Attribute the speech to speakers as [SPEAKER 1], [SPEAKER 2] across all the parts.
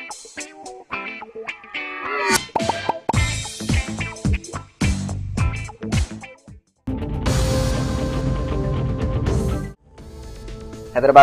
[SPEAKER 1] हैदराबाद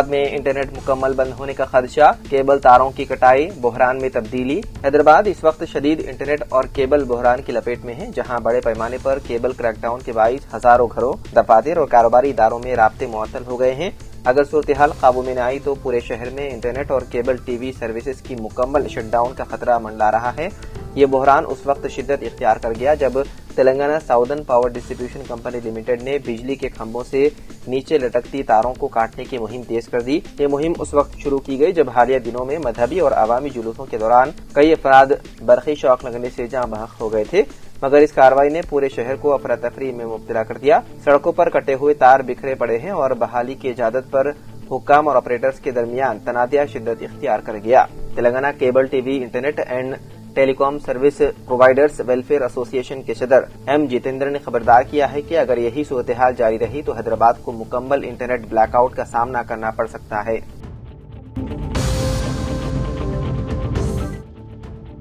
[SPEAKER 1] में इंटरनेट मुकम्मल बंद होने का खदशा, केबल तारों की कटाई, बहरान में तब्दीली। हैदराबाद इस वक्त शदीद इंटरनेट और केबल बहरान की लपेट में है, जहां बड़े पैमाने पर केबल क्रैकडाउन के बाइस हजारों घरों, दफातर और कारोबारी इदारों में राब्ते मुअत्तल हो गए हैं। अगर सूरत हाल काबू में न आई तो पूरे शहर में इंटरनेट और केबल टीवी सर्विसेज की मुकम्मल शटडाउन का खतरा मंडरा रहा है। ये बहरान उस वक्त शिद्दत इख्तियार कर गया जब Telangana southern power distribution company limited ने बिजली के खंभों से नीचे लटकती तारों को काटने की मुहिम तेज कर दी। ये मुहिम उस वक्त शुरू की गई जब हालिया दिनों में मजहबी और अवामी जुलूसों के दौरान कई अफराद बरक़ी शौक लगने से जहाँ बहक हो गए थे, मगर इस कार्रवाई ने पूरे शहर को अफरा तफरी में मुब्तला कर दिया। सड़कों पर कटे हुए तार बिखरे पड़े हैं और बहाली की इजाजत पर हुक्काम और ऑपरेटर्स के दरमियान तनाज़ा शिद्दत इख्तियार कर गया। Telangana cable TV internet and telecom service providers welfare association के सदर एम जितेंद्र ने खबरदार किया है कि अगर यही सूरत हाल जारी रही तो हैदराबाद को मुकम्मल इंटरनेट ब्लैकआउट का सामना करना पड़ सकता है।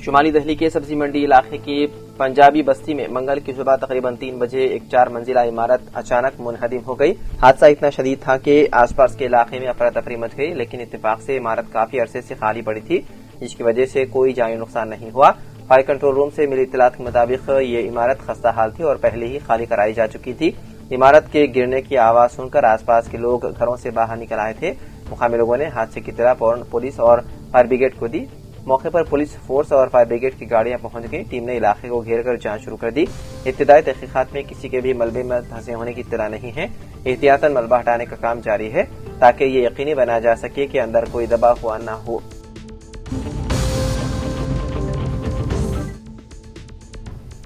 [SPEAKER 1] शुमाली दिल्ली के सब्जी मंडी इलाके की पंजाबी बस्ती में मंगल की सुबह तकरीबन 3 बजे एक 4 मंजिला इमारत अचानक मुनहदिम हो गई। हादसा इतना शदीद था कि आसपास के इलाके में अफरा तफरी मच गई, लेकिन इत्तेफाक से इमारत काफी अरसे से खाली पड़ी थी, जिसकी वजह से कोई जानी नुकसान नहीं हुआ। फायर कंट्रोल रूम से मिली इत्तलात के मुताबिक ये इमारत खस्ता हाल थी और पहले ही खाली कराई जा चुकी थी। इमारत के गिरने की आवाज सुनकर आसपास के लोग घरों से बाहर निकल आए थे। मुकामी लोगों ने हादसे की इत्तला फौरन पुलिस और फायर ब्रिगेड को दी। मौके पर पुलिस फोर्स और फायर ब्रिगेड की गाड़ियां पहुंच गई। टीम ने इलाके को घेर कर जांच शुरू कर दी। इब्तिदाई तहकीकात में किसी के भी मलबे में धंसे होने की इत्तला नहीं है। एहतियातन मलबा हटाने का काम जारी है ताकि ये यकीनी बनाया जा सके कि अंदर कोई दबा हुआ न हो।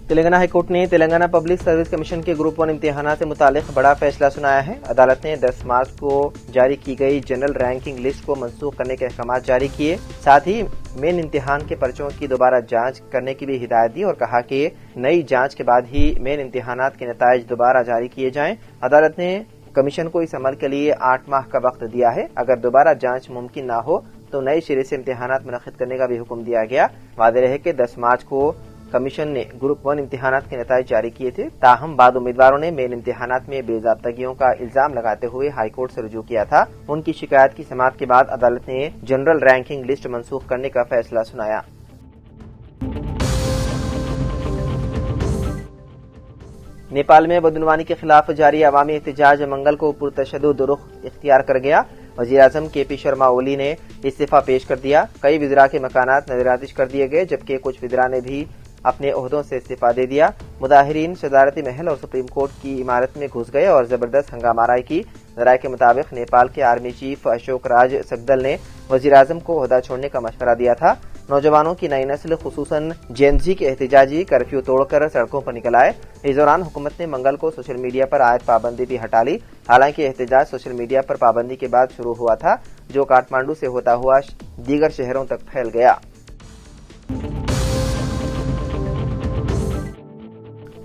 [SPEAKER 1] तेलंगाना हाईकोर्ट ने तेलंगाना पब्लिक सर्विस कमीशन के ग्रुप 1 इम्तिहान से मुतालिक बड़ा फैसला सुनाया है। अदालत ने 10 मार्च को जारी की गई जनरल रैंकिंग लिस्ट को मनसूख करने के अहकाम जारी किए। साथ ही मेन इम्तिहान के पर्चों की दोबारा जांच करने की भी हिदायत दी और कहा कि नई जांच के बाद ही मेन इम्तिहानात के नताइज दोबारा जारी किए जाएं। अदालत ने कमीशन को इस अमल के लिए 8 माह का वक्त दिया है। अगर दोबारा जांच मुमकिन न हो तो नए सिरे से इम्तिहानात मुनक्किद करने का भी हुक्म दिया गया। वादे रहे कि 10 मार्च को कमीशन ने ग्रुप 1 इम्तिहानात के नताइज जारी किए थे। ताहम बाद उम्मीदवारों ने मेन इम्तिहानात में बेज़ाब्तगियों का इल्जाम लगाते हुए हाईकोर्ट से रुजू किया था। उनकी शिकायत की समाअत के बाद अदालत ने जनरल रैंकिंग लिस्ट मनसूख करने का फैसला सुनाया। नेपाल में बदनवानी के खिलाफ जारी अवामी एहतजाज मंगल को पुरतशद्दुद रुख इख्तियार कर गया। वज़ीर-ए-आज़म के.पी. शर्मा ओली ने इस्तीफा पेश कर दिया। कई विज़रा के मकानात नज़रातिश कर दिए गए, जबकि कुछ विज़रा ने भी अपने ओहदों से इस्तीफा दे दिया। मुदाहिरीन सदारती महल और सुप्रीम कोर्ट की इमारत में घुस गए और जबरदस्त हंगामाराई की। राय के मुताबिक नेपाल के आर्मी चीफ अशोक राज सगदल ने वज़ीर-ए-आज़म को ओहदा छोड़ने का मशवरा दिया था। नौजवानों की नई नस्ल खुसूसन जेनजी के एहतजाजी कर्फ्यू तोड़कर सड़कों पर निकल आए। इस दौरान हुकूमत ने मंगल को सोशल मीडिया पर आयत पाबंदी भी हटा ली। हालांकि एहतजाज सोशल मीडिया पर पाबंदी के बाद शुरू हुआ था, जो काठमांडू से होता हुआ दीगर शहरों तक फैल गया।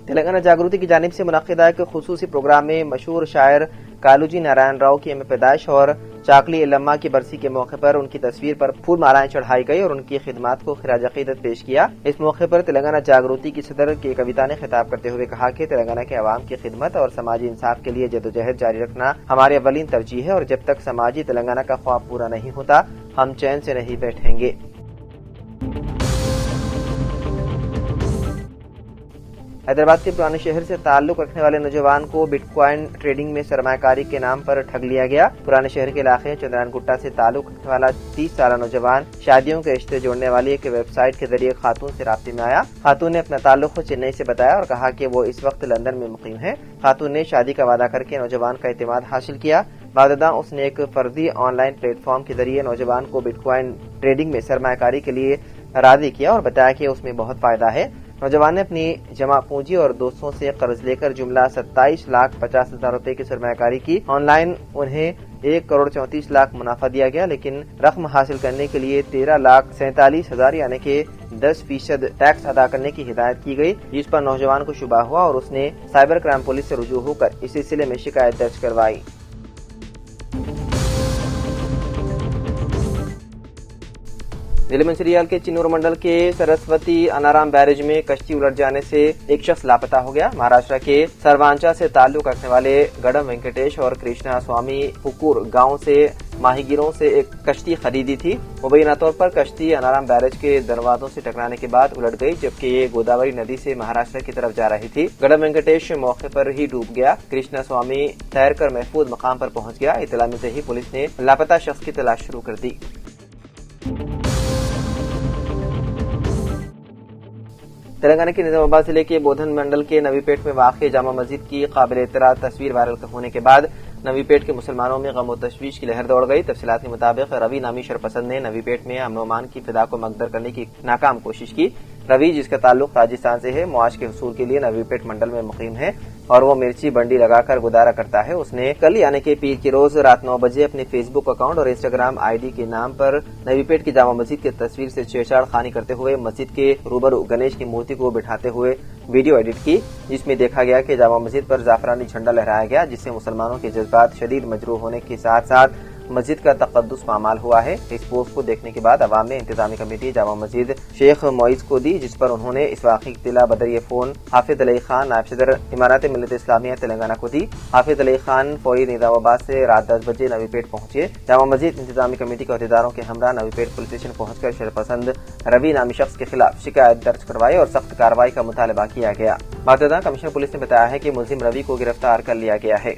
[SPEAKER 1] तेलंगाना जागृति की जानिब से मुनक्किदा एक खुसूसी प्रोग्राम में मशहूर शायर कालूजी नारायण राव की यम पैदाइश और चाकली एलम्मा की बरसी के मौके पर उनकी तस्वीर पर फूल मालाएं चढ़ाई गई और उनकी खिदमात को खिराज अकीदत पेश किया। इस मौके पर तेलंगाना जागृति की सदर के कविता ने खिताब करते हुए कहा कि तेलंगाना के अवाम की खिदमत और समाजी इंसाफ के लिए जदोजहद जारी रखना हमारी अव्वलीन तरजीह है और जब तक समाजी तेलंगाना का ख्वाब पूरा नहीं होता हम चैन से नहीं बैठेंगे। हैदराबाद के पुराने शहर से ताल्लुक रखने वाले नौजवान को बिटकॉइन ट्रेडिंग में सरमायाकारी के नाम पर ठग लिया गया। पुराने शहर के इलाके चंद्रायन गुट्टा से ताल्लुक रखने वाला 30 साल नौजवान शादियों के रिश्ते जोड़ने वाली एक वेबसाइट के जरिए खातून से राब्ते में आया। खातून ने अपना ताल्लुक चेन्नई से बताया और कहा कि वो इस वक्त लंदन में मुकीम है। खातून ने शादी का वादा करके नौजवान का एतमाद हासिल किया। बाददा उसने एक फर्जी ऑनलाइन प्लेटफॉर्म के जरिए नौजवान को बिटकॉइन ट्रेडिंग में सरमायाकारी के लिए राजी किया और बताया कि उसमें बहुत फायदा है। नौजवान ने अपनी जमा पूंजी और दोस्तों से कर्ज लेकर जुमला 27,50,000 रुपए की सरमायाकारी की। ऑनलाइन उन्हें 1,34,00,000 मुनाफा दिया गया, लेकिन रकम हासिल करने के लिए 13,47,000 यानी कि 10% टैक्स अदा करने की हिदायत की गई, जिस पर नौजवान को शुबा हुआ और उसने साइबर क्राइम पुलिस से रुजू होकर इस सिलसिले में शिकायत दर्ज करवाई। ضلع منچریال کے چنور منڈل کے سرسوتی انارام بیرج میں کشتی الٹ جانے سے ایک شخص لاپتہ ہو گیا۔ مہاراشٹر کے سروانچا سے تعلق رکھنے والے گڑم وینکٹیش اور کرشنا سوامی پکور گاؤں سے ماہی گیروں سے ایک کشتی خریدی تھی۔ مبینہ طور پر کشتی انارام بیرج کے دروازوں سے ٹکرانے کے بعد الٹ گئی، جبکہ یہ گوداوری ندی سے مہاراشٹر کی طرف جا رہی تھی۔ گڑم وینکٹیش موقع پر ہی ڈوب گیا۔ کرشنا سوامی تیر کر محفوظ مقام پر پہنچ گیا۔ اطلاع ملتے ہی پولیس نے لاپتہ شخص کی تلاش شروع کر دی۔ تلنگانہ کے نظام آباد ضلع کے بودھن منڈل کے نوی پیٹ میں واقع جامع مسجد کی قابل اطلاع تصویر وائرل ہونے کے بعد نوی پیٹ کے مسلمانوں میں غم و تشویش کی لہر دوڑ گئی۔ تفصیلات کے مطابق روی نامی شرپسند نے نوی پیٹ میں امن و امان کی فضا کو مقدر کرنے کی ناکام کوشش کی۔ روی، جس کا تعلق راجستھان سے ہے، معاش کے حصول کے لیے نوی پیٹ منڈل میں مقیم ہے اور وہ مرچی بنڈی لگا کر گزارا کرتا ہے۔ اس نے کل یعنی کہ پیر کے روز رات 9 بجے اپنے فیس بک اکاؤنٹ اور انسٹاگرام آئی ڈی کے نام پر نوی پیٹ کی جامع مسجد کی تصویر سے چھیڑچھاڑ خوانی کرتے ہوئے مسجد کے روبرو گنیش کی مورتی کو بٹھاتے ہوئے ویڈیو ایڈٹ کی، جس میں دیکھا گیا کہ جامع مسجد پر زعفرانی جھنڈا لہرایا گیا، جس سے مسلمانوں کے جذبات شدید مجروح ہونے کے ساتھ ساتھ مسجد کا تقدس پامال ہوا ہے۔ اس پوسٹ کو دیکھنے کے بعد عوام نے انتظامی کمیٹی جامع مسجد شیخ معیز کو دی، جس پر انہوں نے اس واقعے کی اطلاع بذریعہ فون حافظ علی خان، نائب صدر امارات ملت اسلامیہ تلنگانہ کو دی۔ حافظ علی خان فوری نظام آباد سے رات 10 بجے نوی پیٹ پہنچے۔ جامع مسجد انتظامی کمیٹی کے عہدیداروں کے ہمراہ نوی پیٹ پولیس اسٹیشن پہنچ کر شرپسند روی نامی شخص کے خلاف شکایت درج کروائی اور سخت کارروائی کا مطالبہ کیا گیا۔ باقاعدہ کمشنر پولیس نے بتایا ہے کہ ملزم روی کو گرفتار کر لیا گیا ہے۔